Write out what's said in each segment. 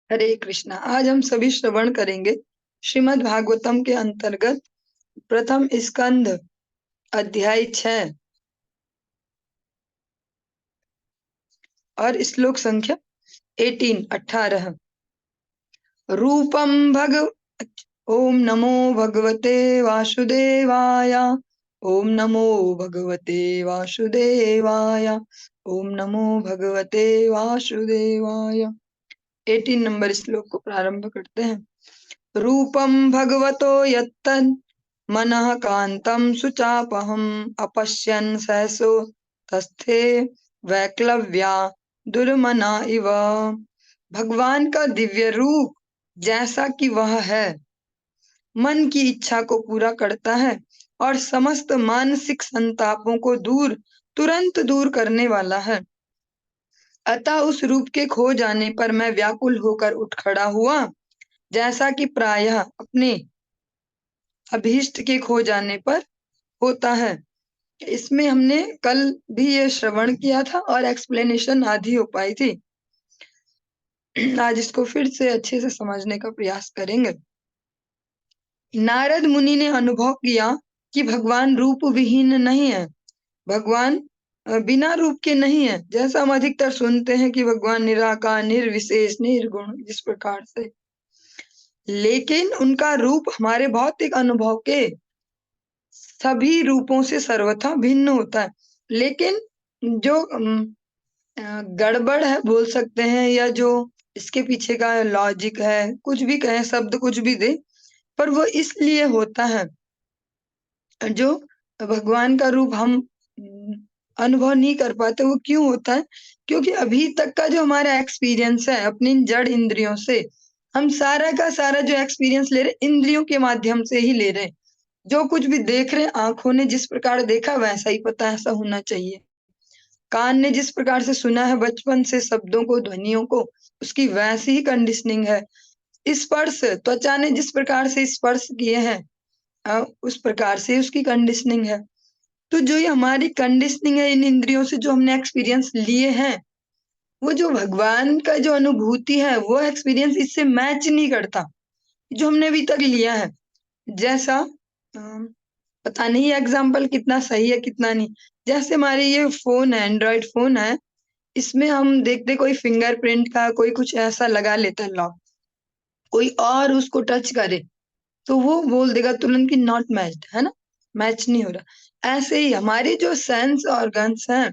हरे कृष्णा। आज हम सभी श्रवण करेंगे श्रीमद् भागवतम के अंतर्गत प्रथम स्कंध अध्याय 6 और श्लोक संख्या 18। रूपम भग ओम नमो भगवते वासुदेवाय। ओम नमो भगवते वासुदेवाय। ओम नमो भगवते वासुदेवाय। 18 नंबर श्लोक को प्रारंभ करते हैं। रूपं भगवतो यत्तन् मनः कान्तं सुचापहम् अपश्यन् सहसो तस्थे वैक्लव्या दुर्मना इव। भगवान का दिव्य रूप जैसा कि वह है, मन की इच्छा को पूरा करता है और समस्त मानसिक संतापों को तुरंत दूर करने वाला है। अतः उस रूप के खो जाने पर मैं व्याकुल होकर उठ खड़ा हुआ, जैसा कि प्रायः अपने अभीष्ट के खो जाने पर होता है। इसमें हमने कल भी ये श्रवण किया था और एक्सप्लेनेशन आधी हो पाई थी। आज इसको फिर से अच्छे से समझने का प्रयास करेंगे। नारद मुनि ने अनुभव किया कि भगवान रूप विहीन नहीं है। भगवान बिना रूप के नहीं है। जैसा हम अधिकतर सुनते हैं कि भगवान निराकार, निर्विशेष, निर्गुण, इस प्रकार से, लेकिन उनका रूप हमारे भौतिक अनुभव के सभी रूपों से सर्वथा भिन्न होता है। लेकिन जो गड़बड़ है बोल सकते हैं, या जो इसके पीछे का लॉजिक है, कुछ भी कहें, शब्द कुछ भी दे, पर वो इसलिए होता है, जो भगवान का रूप हम अनुभव नहीं कर पाते। वो क्यों होता है? क्योंकि अभी तक का जो हमारा एक्सपीरियंस है अपनी जड़ इंद्रियों से, हम सारा का सारा जो एक्सपीरियंस ले रहे इंद्रियों के माध्यम से ही ले रहे। जो कुछ भी देख रहे, आंखों ने जिस प्रकार देखा वैसा ही पता ऐसा होना चाहिए। कान ने जिस प्रकार से सुना है बचपन से शब्दों को, ध्वनियों को, उसकी वैसी ही कंडीशनिंग है। स्पर्श, त्वचा ने जिस प्रकार से स्पर्श किए हैं उस प्रकार से उसकी कंडीशनिंग है। तो जो ये हमारी कंडीशनिंग है, इन इंद्रियों से जो हमने एक्सपीरियंस लिए हैं, वो जो भगवान का जो अनुभूति है, वो एक्सपीरियंस इससे मैच नहीं करता जो हमने अभी तक लिया है। जैसा पता नहीं एग्जाम्पल कितना सही है कितना नहीं। जैसे हमारे ये फोन है, एंड्रॉइड फोन है, इसमें हम देखते कोई फिंगरप्रिंट का कोई कुछ ऐसा लगा लेता है लॉक, कोई और उसको टच करे तो वो बोल देगा तुरंत कि नॉट मैच्ड, है ना, मैच नहीं हो रहा। ऐसे ही हमारे जो सेंस ऑर्गन्स हैं,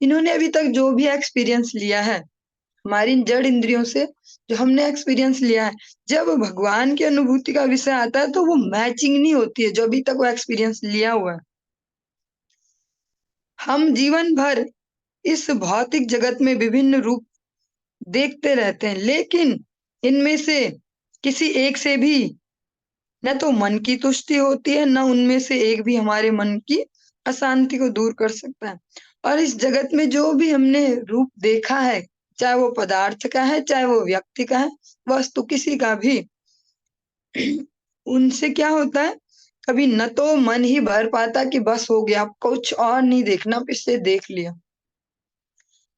इन्होंने अभी तक जो भी एक्सपीरियंस लिया है हमारी जड़ इंद्रियों से, जो हमने एक्सपीरियंस लिया है, जब भगवान की अनुभूति का विषय आता है तो वो मैचिंग नहीं होती है जो अभी तक वो एक्सपीरियंस लिया हुआ है। हम जीवन भर इस भौतिक जगत में विभिन्न रूप देखते रहते हैं, लेकिन इनमें से किसी एक से भी न तो मन की तुष्टि होती है, न उनमें से एक भी हमारे मन की अशांति को दूर कर सकता है। और इस जगत में जो भी हमने रूप देखा है, चाहे वो पदार्थ का है, चाहे वो व्यक्ति का है, वस्तु किसी का भी, उनसे क्या होता है, कभी न तो मन ही भर पाता कि बस हो गया, कुछ और नहीं देखना, पिछले देख लिया।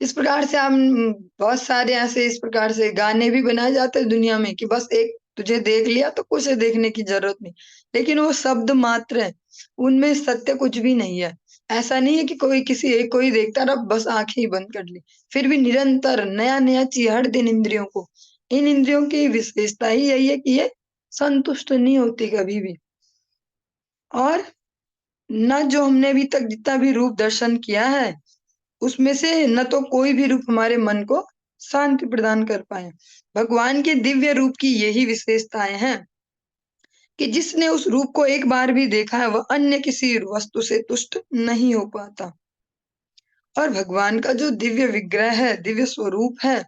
इस प्रकार से हम बहुत सारे ऐसे इस प्रकार से गाने भी बनाए जाते हैं दुनिया में कि बस एक तुझे देख लिया तो कुछ देखने की जरूरत नहीं। लेकिन वो शब्द मात्र है, उनमें सत्य कुछ भी नहीं है। ऐसा नहीं है कि कोई किसी एक को ही देखता रहा, बस आंखें ही बंद कर ली। फिर भी निरंतर नया नया चीज हर दिन इंद्रियों को, इन इंद्रियों की विशेषता ही यही है कि ये संतुष्ट नहीं होती कभी भी। और न जो हमने अभी तक जितना भी रूप दर्शन किया है, उसमें से न तो कोई भी रूप हमारे मन को शांति प्रदान कर पाए। भगवान के दिव्य रूप की यही विशेषताएं हैं कि जिसने उस रूप को एक बार भी देखा है वह अन्य किसी वस्तु से तुष्ट नहीं हो पाता। और भगवान का जो दिव्य विग्रह है, दिव्य स्वरूप है,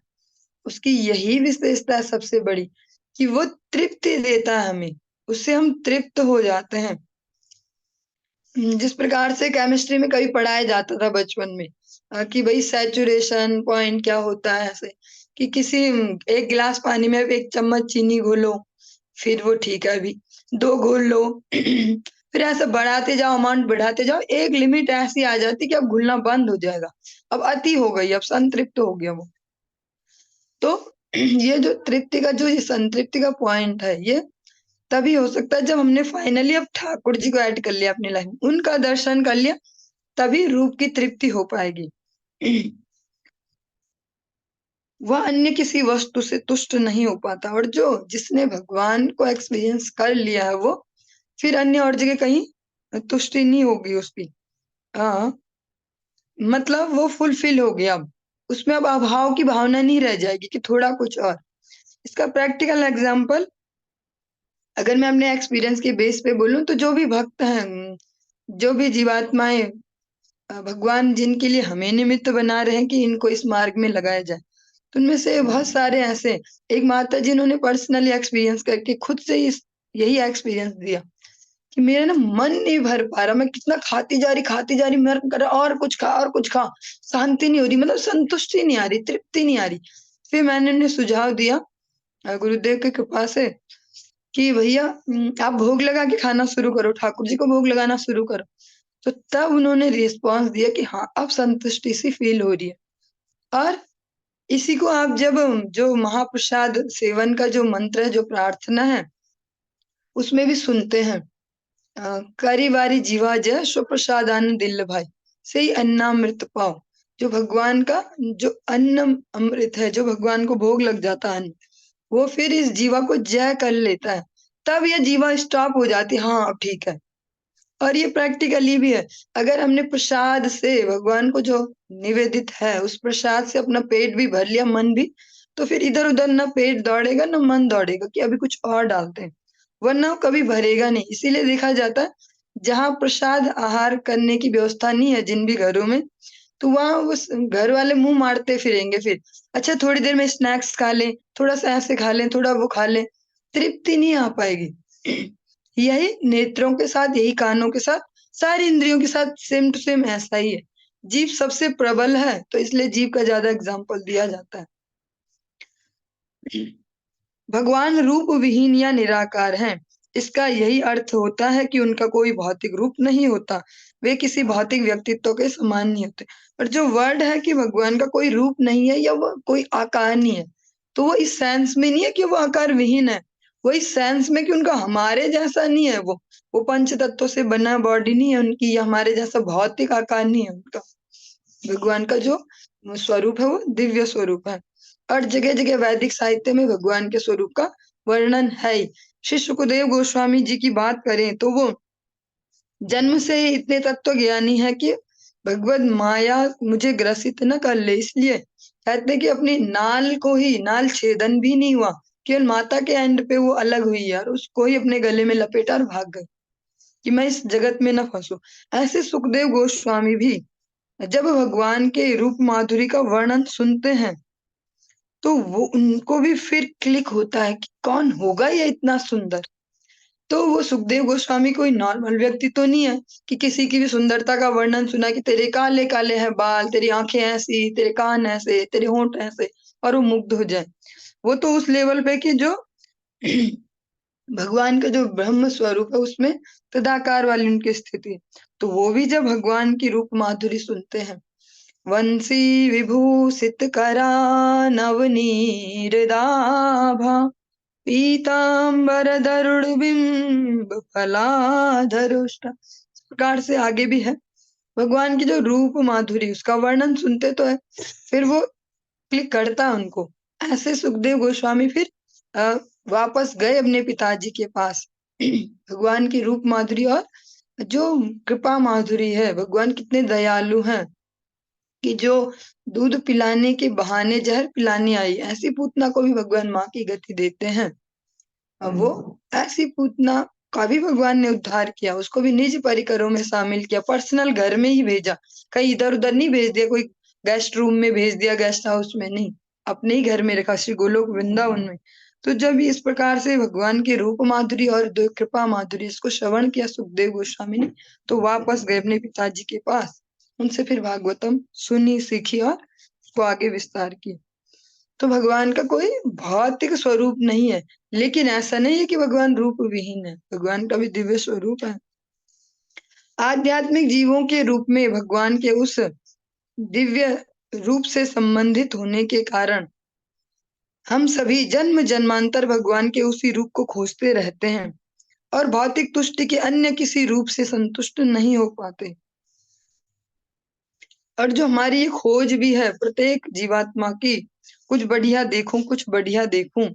उसकी यही विशेषता है सबसे बड़ी कि वो तृप्ति देता है हमें, उससे हम तृप्त हो जाते हैं। जिस प्रकार से केमिस्ट्री में कभी पढ़ाया जाता था बचपन में कि भाई सैचुरेशन पॉइंट क्या होता है, ऐसे कि किसी एक गिलास पानी में 1 चम्मच चीनी घोलो, फिर वो ठीक है, अभी 2 घोल लो, फिर ऐसे बढ़ाते जाओ, अमाउंट बढ़ाते जाओ, एक लिमिट ऐसी आ जाती कि अब घुलना बंद हो जाएगा, अब अति हो गई, अब संतृप्त हो गया वो। तो ये जो तृप्ति का जो ये संतृप्ति का पॉइंट है, ये तभी हो सकता है जब हमने फाइनली अब ठाकुर जी को ऐड कर लिया अपनी लाइफ में, उनका दर्शन कर लिया, तभी रूप की तृप्ति हो पाएगी। वह अन्य किसी वस्तु से तुष्ट नहीं हो पाता, और जो जिसने भगवान को एक्सपीरियंस कर लिया है वो फिर अन्य और जगह कहीं तुष्टि नहीं होगी उसकी। हाँ, मतलब वो फुलफिल हो गया, अब उसमें अब अभाव की भावना नहीं रह जाएगी कि थोड़ा कुछ और। इसका प्रैक्टिकल एग्जाम्पल अगर मैं अपने एक्सपीरियंस के बेस पे बोलूं, तो जो भी भक्त हैं, जो भी जीवात्माएं भगवान जिनके लिए हमें निमित्त बना रहे हैं कि इनको इस मार्ग में लगाया जाए, तो उनमें से बहुत सारे ऐसे, एक माता जिन्होंने पर्सनली एक्सपीरियंस करके खुद से इस यही एक्सपीरियंस दिया कि मेरा ना मन नहीं भर पा रहा, मैं कितना खाती जा रही, मन कर रहा और कुछ खा और कुछ खा, शांति नहीं हो रही, मतलब संतुष्टि नहीं आ रही, तृप्ति नहीं आ रही। फिर मैंने उन्हें सुझाव दिया गुरुदेव की कृपा से कि भैया आप भोग लगा के खाना शुरू करो, ठाकुर जी को भोग लगाना शुरू करो। तो तब उन्होंने रिस्पॉन्स दिया कि हाँ, अब संतुष्टि सी फील हो रही है। और इसी को आप जब जो महाप्रसाद सेवन का जो मंत्र है, जो प्रार्थना है, उसमें भी सुनते हैं, करी बारी जीवा जय सो प्रसादान दिल भाई, से ही अन्नामृत पाओ। जो भगवान का जो अन्न अमृत है, जो भगवान को भोग लग जाता है अन्न, वो फिर इस जीवा को जय कर लेता है, तब यह जीवा स्टॉप हो जाती है, हाँ अब ठीक है। और ये प्रैक्टिकली भी है, अगर हमने प्रसाद से भगवान को जो निवेदित है उस प्रसाद से अपना पेट भी भर लिया, मन भी, तो फिर इधर उधर ना पेट दौड़ेगा ना मन दौड़ेगा कि अभी कुछ और डालते हैं, वरना वो कभी भरेगा नहीं। इसीलिए देखा जाता है जहाँ प्रसाद आहार करने की व्यवस्था नहीं है जिन भी घरों में, तो वहां उस घर वाले मुंह मारते फिरेंगे, फिर अच्छा थोड़ी देर में स्नैक्स खा लें, थोड़ा सा ऐसे खा लें, थोड़ा वो खा लें, तृप्ति नहीं आ पाएगी। यही नेत्रों के साथ, यही कानों के साथ, सारी इंद्रियों के साथ सेम टू सेम ऐसा ही है। जीभ सबसे प्रबल है, तो इसलिए जीभ का ज्यादा एग्जाम्पल दिया जाता है। भगवान रूप विहीन या निराकार हैं। इसका यही अर्थ होता है कि उनका कोई भौतिक रूप नहीं होता, वे किसी भौतिक व्यक्तित्व के समान नहीं होते। और जो वर्ड है कि भगवान का कोई रूप नहीं है या वो कोई आकार नहीं है, तो वो इस सेंस में नहीं है कि वो आकार विहीन है, वो इस सेंस में कि उनका हमारे जैसा नहीं है, वो पंच तत्वों से बना बॉडी नहीं है उनकी, या हमारे जैसा भौतिक आकार नहीं है उनका। भगवान का जो स्वरूप है वो दिव्य स्वरूप है, और जगह जगह वैदिक साहित्य में भगवान के स्वरूप का वर्णन है ही। श्री सुखदेव गोस्वामी जी की बात करें तो वो जन्म से ही इतने तत्व ज्ञानी है कि भगवत माया मुझे ग्रसित न कर ले, इसलिए कहते हैं कि अपनी नाल को ही, नाल छेदन भी नहीं हुआ, केवल माता के एंड पे वो अलग हुई है और उसको ही अपने गले में लपेटा और भाग गए कि मैं इस जगत में न फंसू। ऐसे सुखदेव गोस्वामी भी जब भगवान के रूप माधुरी का वर्णन सुनते हैं, तो वो उनको भी फिर क्लिक होता है कि कौन होगा ये इतना सुंदर। तो वो सुखदेव गोस्वामी कोई नॉर्मल व्यक्ति तो नहीं है कि किसी की भी सुंदरता का वर्णन सुना कि तेरे काले काले हैं बाल, तेरी आंखें ऐसी, तेरे कान ऐसे, तेरे होंठ ऐसे, और वो मुग्ध हो जाए। वो तो उस लेवल पे कि जो भगवान का जो ब्रह्म स्वरूप है उसमें तदाकार वाली उनकी स्थिति है। तो वो भी जब भगवान की रूप माधुरी सुनते हैं, वंशी विभूषित करा नवनीरदाभा, पीतांबर दरुड़बिंब फलाधरुष्टा। इस प्रकार से आगे भी है भगवान की जो रूप माधुरी, उसका वर्णन सुनते तो है, फिर वो क्लिक करता है उनको। ऐसे सुखदेव गोस्वामी फिर वापस गए अपने पिताजी के पास। भगवान की रूप माधुरी और जो कृपा माधुरी है, भगवान कितने दयालु हैं कि जो दूध पिलाने के बहाने जहर पिलाने आई, ऐसी पूतना को भी भगवान माँ की गति देते हैं। अब वो ऐसी पूतना का भी भगवान ने उद्धार किया, उसको भी निज परिकरों में शामिल किया, पर्सनल घर में ही भेजा, कहीं इधर उधर नहीं भेज दिया, कोई गेस्ट रूम में भेज दिया, गेस्ट हाउस में नहीं, अपने ही घर में रखा, श्री गोलोक वृंदावन में। तो जब इस प्रकार से भगवान के रूप माधुरी और दो कृपा माधुरी इसको श्रवण किया सुखदेव गोस्वामी ने, तो वापस गए अपने पिताजी के पास, उनसे फिर भागवतम सुनी, सीखी और उसको आगे विस्तार किया। तो भगवान का कोई भौतिक स्वरूप नहीं है, लेकिन ऐसा नहीं है कि भगवान रूप विहीन है, भगवान का भी दिव्य स्वरूप है। आध्यात्मिक जीवों के रूप में भगवान के उस दिव्य रूप से संबंधित होने के कारण हम सभी जन्म जन्मांतर भगवान के उसी रूप को खोजते रहते हैं और भौतिक तुष्टि के अन्य किसी रूप से संतुष्ट नहीं हो पाते। और जो हमारी ये खोज भी है प्रत्येक जीवात्मा की, कुछ बढ़िया देखूं कुछ बढ़िया देखूं,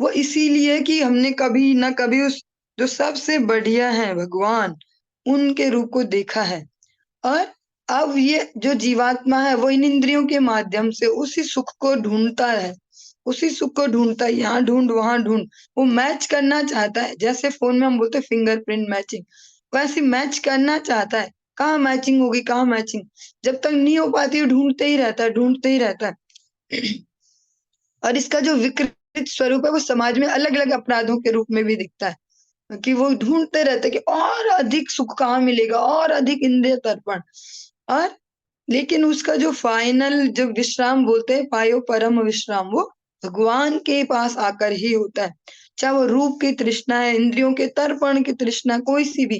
वो इसीलिए कि हमने कभी ना कभी उस जो सबसे बढ़िया है भगवान, उनके रूप को देखा है। और अब ये जो जीवात्मा है वो इन इंद्रियों के माध्यम से उसी सुख को ढूंढता है, उसी सुख को ढूंढता है, यहाँ ढूंढ वहां ढूंढ, वो मैच करना चाहता है। जैसे फोन में हम बोलते हैं फिंगरप्रिंट मैचिंग, वैसे मैच करना चाहता है। कहाँ मैचिंग होगी, कहाँ मैचिंग, जब तक नहीं हो पाती वो ढूंढते ही रहता है, ढूंढते ही रहता है। और इसका जो विकृत स्वरूप है वो समाज में अलग अलग अपराधों के रूप में भी दिखता है कि वो ढूंढते रहते हैं कि और अधिक सुख कहाँ मिलेगा, और अधिक इंद्रिय तर्पण। और लेकिन उसका जो फाइनल जो विश्राम बोलते हैं, पायो परम विश्राम, वो भगवान के पास आकर ही होता है। चाहे वो रूप की तृष्णा है, इंद्रियों के तर्पण की तृष्णा, कोई सी भी,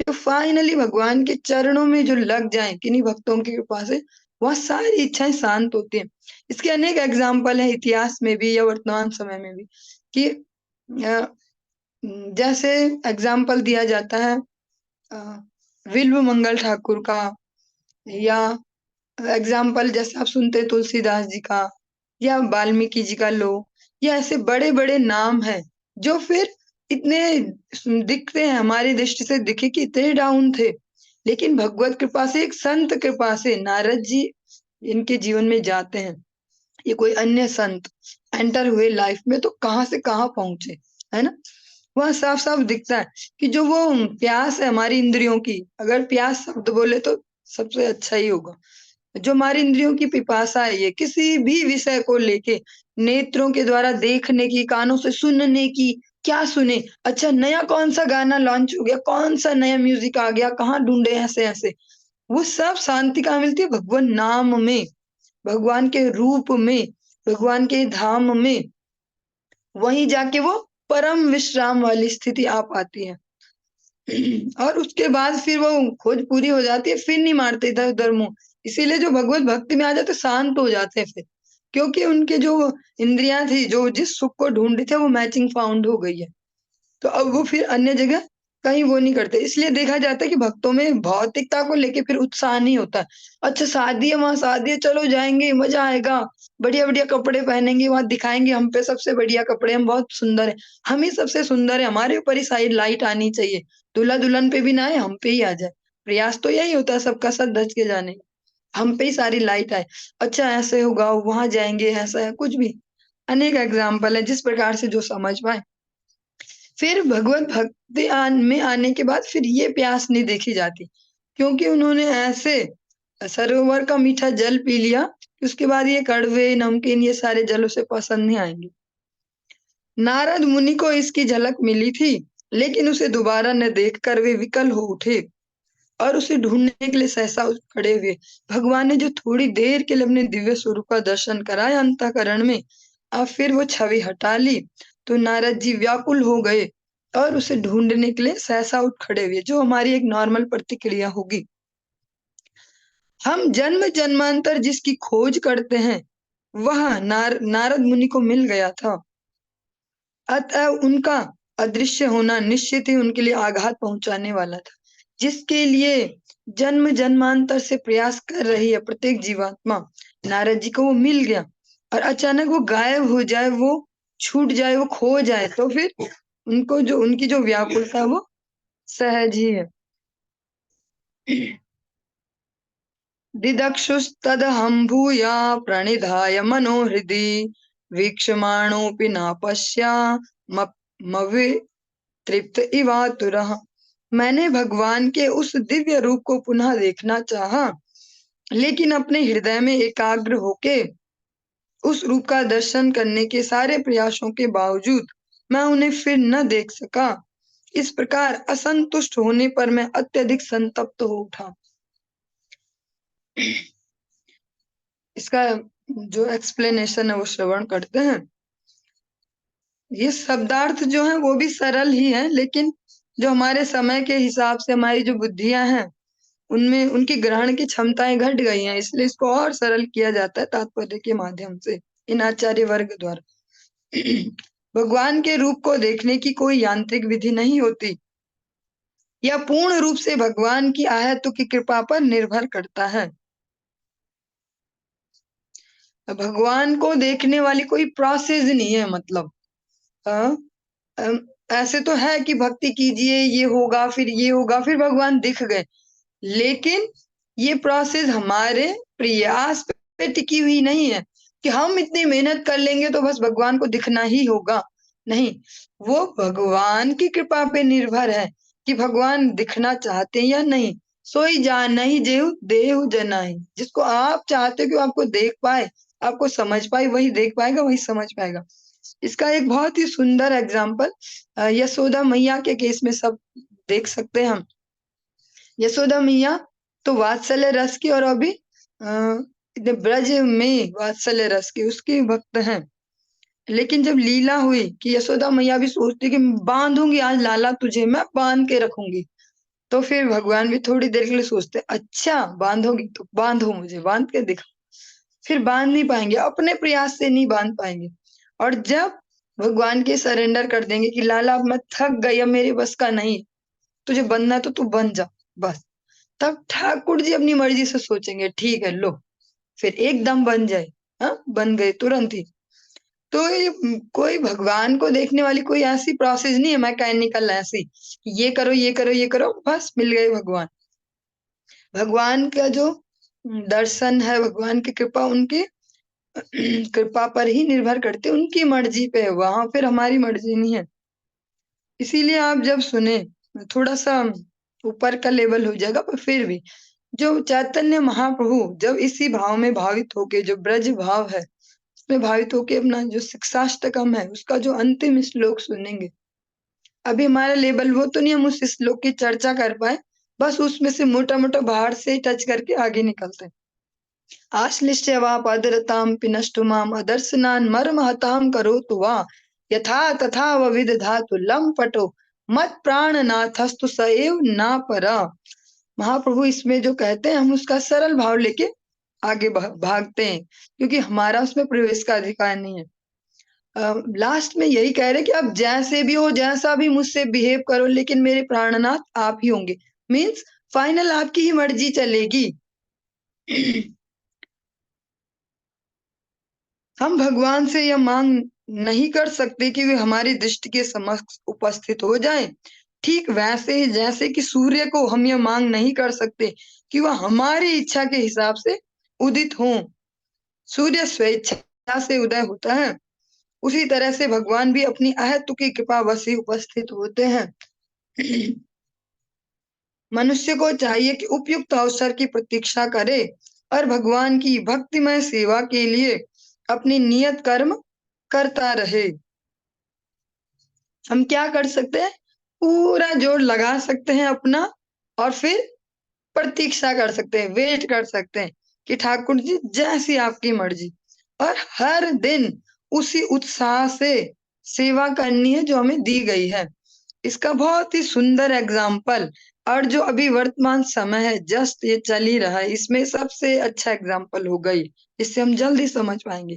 जो फाइनली भगवान के चरणों में जो लग जाए किन्हीं भक्तों की कृपा से, वह सारी इच्छाएं शांत होती हैं। इसके अनेक एग्जाम्पल है इतिहास में भी या वर्तमान समय में भी कि अ, जैसे एग्जाम्पल दिया जाता है विल्व मंगल ठाकुर का, या एग्जाम्पल जैसे आप सुनते हैं तुलसीदास जी का या वाल्मीकि जी का लो, या ऐसे बड़े बड़े नाम हैं जो फिर इतने दिखते हैं, हमारी दृष्टि से दिखे कि इतने डाउन थे, लेकिन भगवत कृपा से, एक संत कृपा से नारद जी इनके जीवन में जाते हैं, ये कोई अन्य संत एंटर हुए लाइफ में तो कहाँ से कहाँ पहुंचे, है ना। वह साफ साफ दिखता है कि जो वो प्यास है हमारी इंद्रियों की, अगर प्यास शब्द बोले तो सबसे अच्छा ही होगा, जो हमारी इंद्रियों की पिपासा है, ये किसी भी विषय को लेके, नेत्रों के द्वारा देखने की, कानों से सुनने की, क्या सुने, अच्छा नया कौन सा गाना लॉन्च हो गया, कौन सा नया म्यूजिक आ गया, कहाँ ढूंढे, ऐसे ऐसे, वो सब शांति कहाँ मिलती है, भगवान नाम में, भगवान के रूप में, भगवान के धाम में, वहीं जाके वो परम विश्राम वाली स्थिति आ पाती है। और उसके बाद फिर वो खोज पूरी हो जाती है, फिर नहीं मारते इधर उधर मुंह। इसीलिए जो भगवत भक्ति में आ जाते शांत हो जाते हैं फिर, क्योंकि उनके जो इंद्रियां थी जो जिस सुख को ढूंढ रही थे वो मैचिंग फाउंड हो गई है, तो अब वो फिर अन्य जगह कहीं वो नहीं करते। इसलिए देखा जाता है कि भक्तों में भौतिकता को लेके फिर उत्साह नहीं होता। अच्छा शादी है, वहां शादी है, चलो जाएंगे, मजा आएगा, बढ़िया बढ़िया कपड़े पहनेंगे, वहां दिखाएंगे हम पे सबसे बढ़िया कपड़े, हम बहुत सुंदर है, हम ही सबसे सुंदर है, हमारे ऊपर ही सारी लाइट आनी चाहिए, दूल्हा दुल्हन पे भी ना आए, हम पे ही आ जाए। प्रयास तो यही होता है सबका, सच धज के जाने का, हम पे ही सारी लाइट आए। अच्छा ऐसे होगा, वहां जाएंगे, ऐसा है, कुछ भी अनेक एग्जाम्पल है जिस प्रकार से जो समझ पाए। फिर भगवत भक्ति में आने के बाद फिर ये प्यास नहीं देखी जाती, क्योंकि उन्होंने ऐसे सरोवर का मीठा जल पी लिया कि उसके बाद ये कड़वे नमकीन ये सारे जल उसे पसंद नहीं आएंगे। नारद मुनि को इसकी झलक मिली थी, लेकिन उसे दोबारा न देखकर वे विकल हो उठे और उसे ढूंढने के लिए सहसा उठ खड़े हुए। भगवान ने जो थोड़ी देर के लिए अपने दिव्य स्वरूप का दर्शन कराया अंतःकरण में, अब फिर वो छवि हटा ली, तो नारद जी व्याकुल हो गए और उसे ढूंढने के लिए सहसा उठ खड़े हुए, जो हमारी एक नॉर्मल प्रतिक्रिया होगी। हम जन्म जन्मांतर जिसकी खोज करते हैं वह नारद मुनि को मिल गया था, अतः उनका अदृश्य होना निश्चित ही उनके लिए आघात पहुंचाने वाला था, जिसके लिए जन्म जन्मांतर से प्रयास कर रही है प्रत्येक जीवात्मा। नारद जी को वो मिल गया और अचानक वो गायब हो जाए, वो छूट जाए, वो खो जाए, तो फिर उनको जो उनकी जो व्याकुलता है वो सहज ही है। दिदक्षुस्तदहं भूया प्रणिधाय मनोहृदि वीक्षमाणोऽपि न तृप्त इवातुरः। मैंने भगवान के उस दिव्य रूप को पुनः देखना चाहा, लेकिन अपने हृदय में एकाग्र होके उस रूप का दर्शन करने के सारे प्रयासों के बावजूद मैं उन्हें फिर न देख सका। इस प्रकार असंतुष्ट होने पर मैं अत्यधिक संतप्त हो उठा। इसका जो एक्सप्लेनेशन है वो श्रवण करते हैं। ये शब्दार्थ जो है वो भी सरल ही है, लेकिन जो हमारे समय के हिसाब से हमारी जो बुद्धियां हैं उनमें उनकी ग्रहण की क्षमताएं घट गई हैं, इसलिए इसको और सरल किया जाता है तात्पर्य के माध्यम से इन आचार्य वर्ग द्वारा। भगवान के रूप को देखने की कोई यांत्रिक विधि नहीं होती। यह पूर्ण रूप से भगवान की आयतों की कृपा पर निर्भर करता है। भगवान को देखने वाली कोई प्रोसेस नहीं है, मतलब अ, अम, ऐसे तो है कि भक्ति कीजिए, ये होगा, फिर ये होगा, फिर भगवान दिख गए। लेकिन ये प्रोसेस हमारे प्रयास पे टिकी हुई नहीं है कि हम इतनी मेहनत कर लेंगे तो बस भगवान को दिखना ही होगा। नहीं, वो भगवान की कृपा पे निर्भर है कि भगवान दिखना चाहते हैं या नहीं। सोई जान नहीं जेहु देहु जनाई, जिसको आप चाहते हो कि वो आपको देख पाए, आपको समझ पाए, वही देख पाएगा, वही समझ पाएगा। इसका एक बहुत ही सुंदर एग्जाम्पल यशोदा मैया के केस में सब देख सकते हैं हम। यशोदा मैया तो वात्सल्य रस की और अभी ब्रज में वात्सल्य रस की उसकी भक्त हैं। लेकिन जब लीला हुई कि यशोदा मैया भी सोचती कि बांधूंगी आज लाला तुझे, मैं बांध के रखूंगी, तो फिर भगवान भी थोड़ी देर के लिए सोचते, अच्छा बांधोगी तो बांधो, मुझे बांध के दिखा। फिर बांध नहीं पाएंगे, अपने प्रयास से नहीं बांध पाएंगे। और जब भगवान के सरेंडर कर देंगे कि लाला अब मैं थक गई, अब मेरे बस का नहीं, तुझे बनना है तो तू बन जा बस, तब ठाकुर जी अपनी मर्जी से सोचेंगे ठीक है लो, फिर एकदम बन जाए। हाँ, बन गए तुरंत ही। तो ये कोई भगवान को देखने वाली कोई ऐसी प्रोसेस नहीं है मैकेनिकल, ऐसी ये करो ये करो ये करो बस मिल गए भगवान। भगवान का जो दर्शन है, भगवान की कृपा उनकी कृपा पर ही निर्भर करते, उनकी मर्जी पे है, वहां फिर हमारी मर्जी नहीं है। इसीलिए आप जब सुने, थोड़ा सा ऊपर का लेवल हो जाएगा, पर फिर भी जो चैतन्य महाप्रभु जब इसी भाव में भावित होके, जो ब्रज भाव है उसमें भावित होके अपना जो शिक्षाष्टकम है उसका जो अंतिम श्लोक सुनेंगे, अभी हमारा लेवल वो तो नहीं हम उस श्लोक की चर्चा कर पाए, बस उसमें से मोटा मोटा बाहर से टच करके आगे निकलते हैं। आश्लिष्य वा पदरताम पिनष्टु माम अदर्शनान मर्महताम करोतु वा यथा तथा विदधातु लंपटो मत प्राणनाथस्तु सएव ना परा। महाप्रभु इसमें जो कहते हैं हम उसका सरल भाव लेके आगे भागते हैं, क्योंकि हमारा उसमें प्रवेश का अधिकार नहीं है। लास्ट में यही कह रहे कि आप जैसे भी हो, जैसा भी मुझसे बिहेव करो, लेकिन मेरे प्राणनाथ आप ही होंगे। मीन्स फाइनल आपकी ही मर्जी चलेगी। हम भगवान से यह मांग नहीं कर सकते कि वे हमारी दृष्टि के समक्ष उपस्थित हो जाएं। ठीक वैसे ही जैसे कि सूर्य को हम यह मांग नहीं कर सकते कि वह हमारी इच्छा के हिसाब से उदित हो। सूर्य स्वेच्छा से उदय होता है, उसी तरह से भगवान भी अपनी अहेतु की कृपा वश ही उपस्थित होते हैं। मनुष्य को चाहिए कि उपयुक्त अवसर की प्रतीक्षा करे और भगवान की भक्तिमय सेवा के लिए अपनी नियत कर्म करता रहे। हम क्या कर सकते हैं, पूरा जोर लगा सकते हैं अपना, और फिर प्रतीक्षा कर सकते हैं, वेट कर सकते हैं कि ठाकुर जी जैसी आपकी मर्जी, और हर दिन उसी उत्साह से सेवा करनी है जो हमें दी गई है। इसका बहुत ही सुंदर एग्जाम्पल, और जो अभी वर्तमान समय है जस्ट ये चल ही रहा है, इसमें सबसे अच्छा एग्जाम्पल हो गई, इससे हम जल्दी समझ पाएंगे।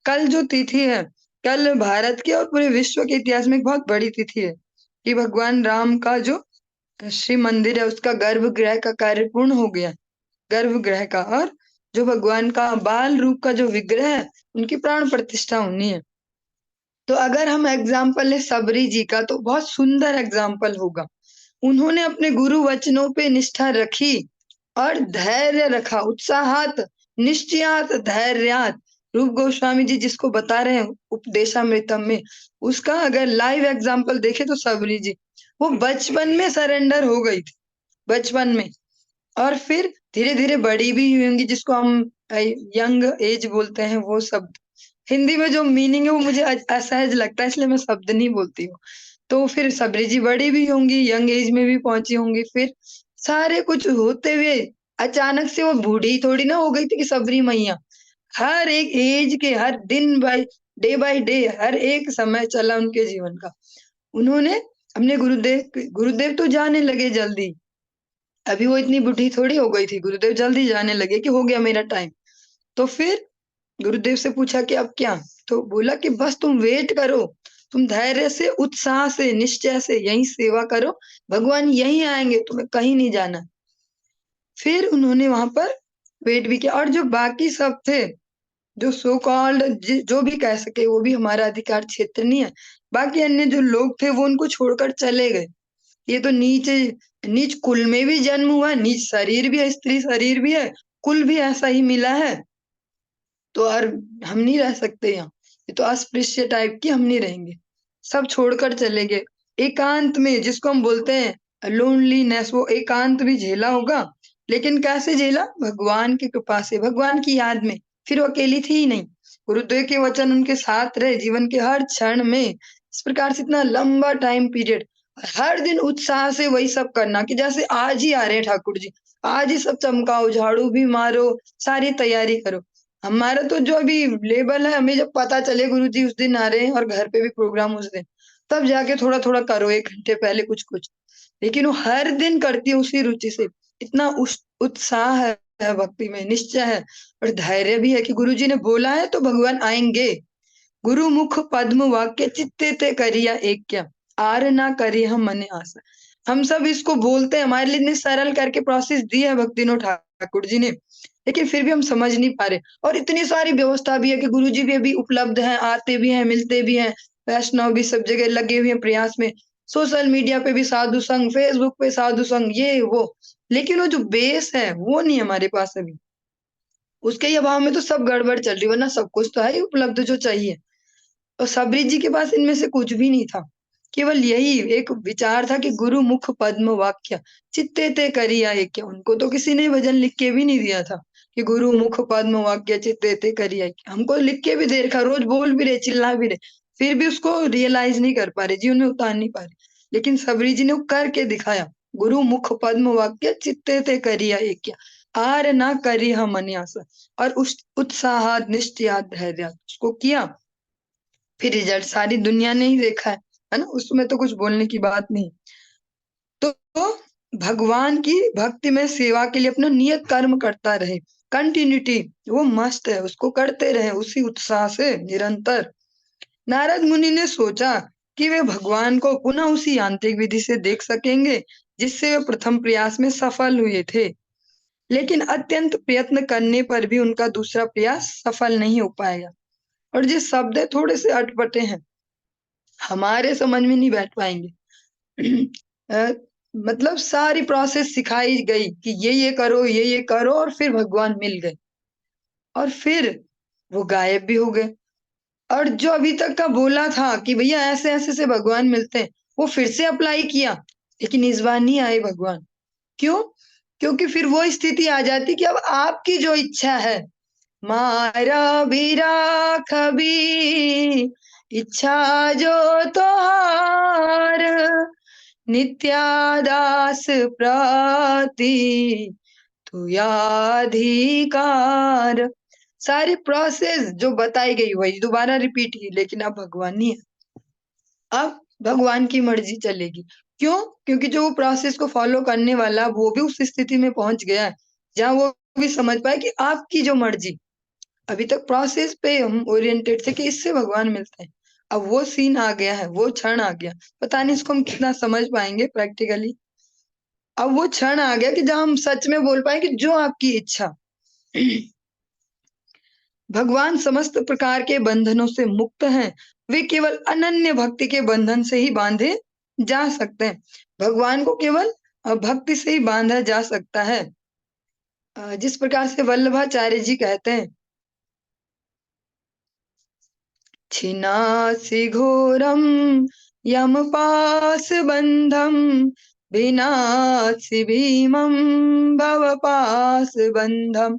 कल जो तिथि है, कल भारत के और पूरे विश्व के इतिहास में एक बहुत बड़ी तिथि है कि भगवान राम का जो श्री मंदिर है उसका गर्भगृह का कार्य पूर्ण हो गया, गर्भगृह का, और जो भगवान का बाल रूप का जो विग्रह है उनकी प्राण प्रतिष्ठा होनी है। तो अगर हम एग्जाम्पल ले सबरी जी का, तो बहुत सुंदर एग्जाम्पल होगा। उन्होंने अपने गुरु वचनों पे निष्ठा रखी और धैर्य रखा, उत्साहात निश्चयात धैर्यात। रूप गोस्वामी जी जिसको बता रहे हैं उपदेशामृतम में, उसका अगर लाइव एग्जाम्पल देखे तो सबरी जी, वो बचपन में सरेंडर हो गई थी, बचपन में, और फिर धीरे धीरे बड़ी भी हुई होंगी, जिसको हम यंग एज बोलते हैं, वो शब्द हिंदी में जो मीनिंग है वो मुझे असहज लगता है, इसलिए मैं शब्द नहीं बोलती हूँ। तो फिर सबरी जी बड़ी भी होंगी, यंग एज में भी पहुंची होंगी, फिर सारे कुछ होते हुए अचानक से वो बूढ़ी थोड़ी ना हो गई थी कि सबरी मैया, हर एक एज के, हर दिन बाय डे हर एक समय चला उनके जीवन का। उन्होंने अपने गुरुदेव तो जाने लगे जल्दी, अभी वो इतनी बूढ़ी थोड़ी हो गई थी, गुरुदेव जल्दी जाने लगे कि हो गया मेरा टाइम। तो फिर गुरुदेव से पूछा कि अब क्या, तो बोला कि बस तुम वेट करो, तुम धैर्य से, उत्साह से, निश्चय से यहीं सेवा करो, भगवान यहीं आएंगे, तुम्हें कहीं नहीं जाना। फिर उन्होंने वहां पर वेट भी किया, और जो बाकी सब थे, जो सो कॉल्ड जो भी कह सके, वो भी हमारा अधिकार क्षेत्र नहीं है। बाकी अन्य जो लोग थे वो उनको छोड़कर चले गए। ये तो नीच नीच कुल में भी जन्म हुआ, नीच शरीर भी है, स्त्री शरीर भी है, कुल भी ऐसा ही मिला है, तो और हम नहीं रह सकते यहाँ। ये तो अस्पृश्य टाइप की, हम नहीं रहेंगे, सब छोड़कर चले गए। एकांत में, जिसको हम बोलते हैं लोनलीनेस, वो एकांत भी झेला होगा, लेकिन कैसे झेला? भगवान की कृपा से, भगवान की याद में। फिर वो अकेली थी ही नहीं, गुरुदेव के वचन उनके साथ रहे जीवन के हर क्षण में। इस प्रकार से इतना लंबा टाइम पीरियड, हर दिन उत्साह से वही सब करना कि जैसे आज ही आ रहे हैं ठाकुर जी, आज ही सब चमकाओ, झाड़ू भी मारो, सारी तैयारी करो। हमारा तो जो अभी लेवल है, हमें जब पता चले गुरुजी उस दिन आ रहे हैं और घर पे भी प्रोग्राम उस दिन, तब जाके थोड़ा थोड़ा करो, 1 घंटे पहले कुछ कुछ। लेकिन वो हर दिन करती है उसी रुचि से। इतना उत्साह है भक्ति में, निश्चय है और धैर्य भी है कि गुरुजी ने बोला है तो भगवान आएंगे। गुरु मुख पद्म वाक्य चित्ते ते करिया एक क्या, आर ना करी हम मने आशा। हम सब इसको बोलते हैं, हमारे लिए इतने सरल करके प्रोसेस दी है भक्तिनोद ठाकुर जी ने, लेकिन फिर भी हम समझ नहीं पा रहे। और इतनी सारी व्यवस्था भी है कि गुरुजी भी अभी उपलब्ध हैं, आते भी हैं, मिलते भी हैं, वैष्णव भी सब जगह लगे हुए हैं प्रयास में, सोशल मीडिया पे भी साधु संग, फेसबुक पे साधु संग, ये वो, लेकिन वो जो बेस है वो नहीं हमारे पास अभी। उसके ही अभाव में तो सब गड़बड़ चल रही, वरना सब कुछ तो है ही उपलब्ध जो चाहिए। और सबरी जी के पास इनमें से कुछ भी नहीं था, केवल यही एक विचार था कि गुरु मुख पद्म वाक्य चित्ते ते करिया एक। उनको तो किसी ने भजन लिख के भी नहीं दिया था कि गुरु मुख पद्म वाक्य चित्ते ते करिया एक। हमको लिख के भी दे रखा, रोज बोल भी रहे, चिल्ला भी रहे, फिर भी उसको रियलाइज नहीं कर पा रहे, जीवन में उतार नहीं पा रहे। लेकिन सबरी जी ने वो करके दिखाया, गुरु मुख पद्म वाक्य चित्ते ते करिया एक, आर ना करी हम अन्यास, और उस उत्साह निश्चय धैर्य उसको किया। फिर रिजल्ट सारी दुनिया ने ही देखा है ना, उसमें तो कुछ बोलने की बात नहीं। तो भगवान की भक्ति में सेवा के लिए अपना नियत कर्म करता रहे, कंटिन्यूटी वो मस्त है, उसको करते रहे उसी उत्साह से निरंतर। नारद मुनि ने सोचा कि वे भगवान को पुनः उसी यांत्रिक विधि से देख सकेंगे जिससे वे प्रथम प्रयास में सफल हुए थे, लेकिन अत्यंत प्रयत्न करने पर भी उनका दूसरा प्रयास सफल नहीं हो पाएगा। और जो शब्द है थोड़े से अटपटे हैं, हमारे समझ में नहीं बैठ पाएंगे। अ, मतलब सारी प्रोसेस सिखाई गई कि ये करो, ये करो, और फिर भगवान मिल गए, और फिर वो गायब भी हो गए। और जो अभी तक का बोला था कि भैया ऐसे ऐसे से भगवान मिलते हैं, वो फिर से अप्लाई किया, लेकिन इस बार नहीं आए भगवान। क्यों? क्योंकि फिर वो स्थिति आ जाती कि अब आपकी जो इच्छा है, मारा भी राखबी इच्छा जो तोहार, नित्यादास प्रति तू याधिकार। सारी प्रोसेस जो बताई गई वही दोबारा रिपीट की, लेकिन अब भगवान नहीं है, अब भगवान की मर्जी चलेगी। क्यों? क्योंकि जो वो प्रोसेस को फॉलो करने वाला वो भी उस स्थिति में पहुंच गया है जहां वो भी समझ पाए कि आपकी जो मर्जी। अभी तक प्रोसेस पे हम ओरिएंटेड थे कि इससे भगवान मिलते हैं, अब वो सीन आ गया है, वो क्षण आ गया, पता नहीं इसको हम कितना समझ पाएंगे प्रैक्टिकली। अब वो क्षण आ गया कि जहां हम सच में बोल पाए कि जो आपकी इच्छा। भगवान समस्त प्रकार के बंधनों से मुक्त हैं, वे केवल अनन्य भक्ति के बंधन से ही बांधे जा सकते हैं। भगवान को केवल भक्ति से ही बांधा जा सकता है। जिस प्रकार से वल्लभाचार्य जी कहते हैं, छिन्नासि घोरम यमपास बंधम, विनासि भीमं भवपास बंधम,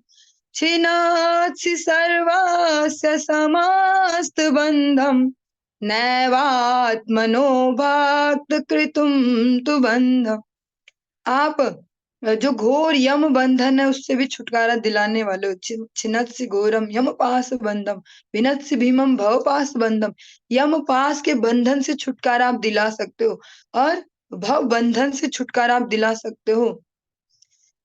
छिन्नासि सर्वस्य समस्त बंधम, नैवात्मनो भक्त कृतुम तु बंधम। आप जो घोर यम बंधन है उससे भी छुटकारा दिलाने वाले हो। छिन्नत्सि घोरम यम पास बंधम, विनत्सि भीमम भव पास बंधम। यम पास के बंधन से छुटकारा आप दिला सकते हो, और भव बंधन से छुटकारा आप दिला सकते हो।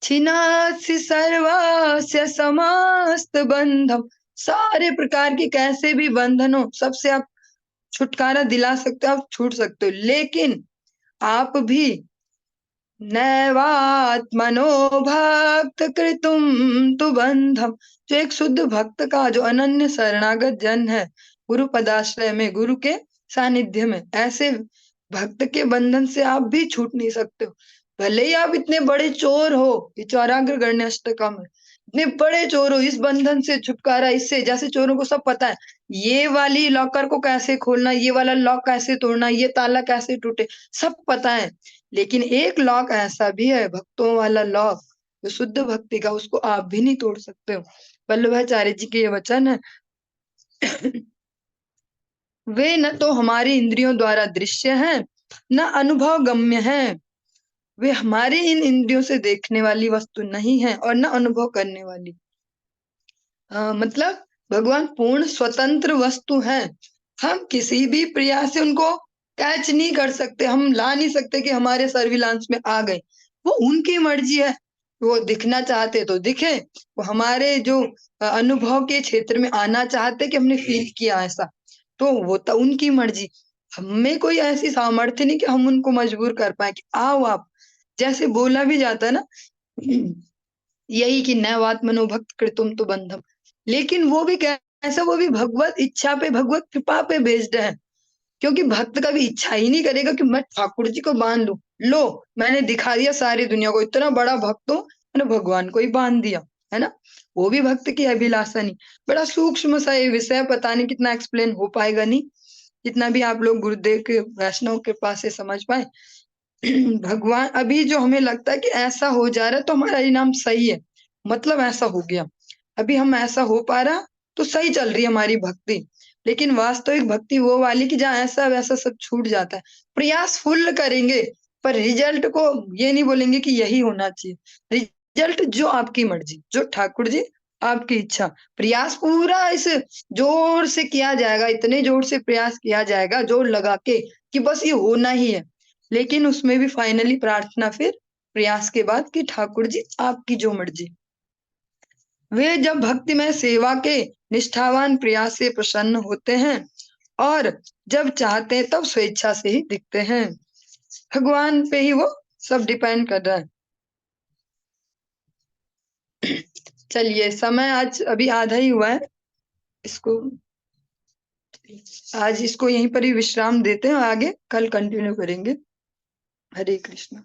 छिन्नासि सर्वस्य समस्त बंधम, सारे प्रकार के कैसे भी बंधन हो सबसे आप छुटकारा दिला सकते हो, आप छूट सकते हो। लेकिन आप भी नैवात्मनो भक्त कृतुम तु बंधम, जो एक शुद्ध भक्त का, जो अनन्य शरणागत जन है, गुरु पदाश्रय में, गुरु के सानिध्य में, ऐसे भक्त के बंधन से आप भी छूट नहीं सकते हो। भले ही आप इतने बड़े चोर हो, ये चौराग्र गण्य अष्टकम है, इतने बड़े चोर हो, इस बंधन से छुटकारा इससे, जैसे चोरों को सब पता है ये वाली लॉकर को कैसे खोलना, ये वाला लॉक कैसे तोड़ना, ये ताला कैसे टूटे, सब पता है। लेकिन एक लॉक ऐसा भी है, भक्तों वाला लॉक, जो शुद्ध भक्ति का, उसको आप भी नहीं तोड़ सकते हो। वल्लभाचार्य जी के ये वचन है। वे न तो हमारी इंद्रियों द्वारा दृश्य हैं, न अनुभव गम्य हैं। वे हमारी इन इंद्रियों से देखने वाली वस्तु नहीं है और न अनुभव करने वाली। मतलब भगवान पूर्ण स्वतंत्र वस्तु हैं। हम किसी भी प्रयास से उनको कैच नहीं कर सकते, हम ला नहीं सकते कि हमारे सर्विलांस में आ गए। वो उनकी मर्जी है, वो दिखना चाहते तो दिखे, वो हमारे जो अनुभव के क्षेत्र में आना चाहते कि हमने फील किया ऐसा, तो वो तो उनकी मर्जी। हमें कोई ऐसी सामर्थ्य नहीं कि हम उनको मजबूर कर पाए कि आओ आप। जैसे बोला भी जाता है ना, यही कि नैवात्मनो भक्त कृतुम तो बंधम, लेकिन वो भी कैसा, वो भी भगवत इच्छा पे, भगवत कृपा पे बेस्ड है। क्योंकि भक्त कभी इच्छा ही नहीं करेगा कि मैं ठाकुर जी को बांध लूं, लो मैंने दिखा दिया सारी दुनिया को, इतना बड़ा भक्त हूं, मैंने भगवान को ही बांध दिया, है ना। वो भी भक्त की अभिलाषा नहीं। बड़ा सूक्ष्म सा ये विषय, पता नहीं कितना एक्सप्लेन हो पाएगा, नहीं जितना भी आप लोग गुरुदेव के वैष्णव के पास से समझ पाए। भगवान अभी जो हमें लगता है कि ऐसा हो जा रहा है तो हमारा इनाम सही है, मतलब ऐसा हो गया, अभी हम ऐसा हो पा रहा तो सही चल रही है हमारी भक्ति। लेकिन वास्तविक भक्ति वो वाली कि जहाँ ऐसा वैसा सब छूट जाता है। प्रयास फुल करेंगे, पर रिजल्ट को ये नहीं बोलेंगे कि यही होना चाहिए। रिजल्ट जो आपकी मर्जी, जो ठाकुर जी आपकी इच्छा। प्रयास पूरा इस जोर से किया जाएगा, इतने जोर से प्रयास किया जाएगा, जोर लगा के, कि बस ये होना ही है। लेकिन उसमें भी फाइनली प्रार्थना फिर प्रयास के बाद कि ठाकुर जी आपकी जो मर्जी। वे जब भक्ति में सेवा के निष्ठावान प्रयास से प्रसन्न होते हैं और जब चाहते हैं तब स्वेच्छा से ही दिखते हैं। भगवान पे ही वो सब डिपेंड कर रहा है। चलिए, समय आज अभी आधा ही हुआ है, इसको आज इसको यहीं पर ही विश्राम देते हैं, आगे कल कंटिन्यू करेंगे। हरे कृष्ण।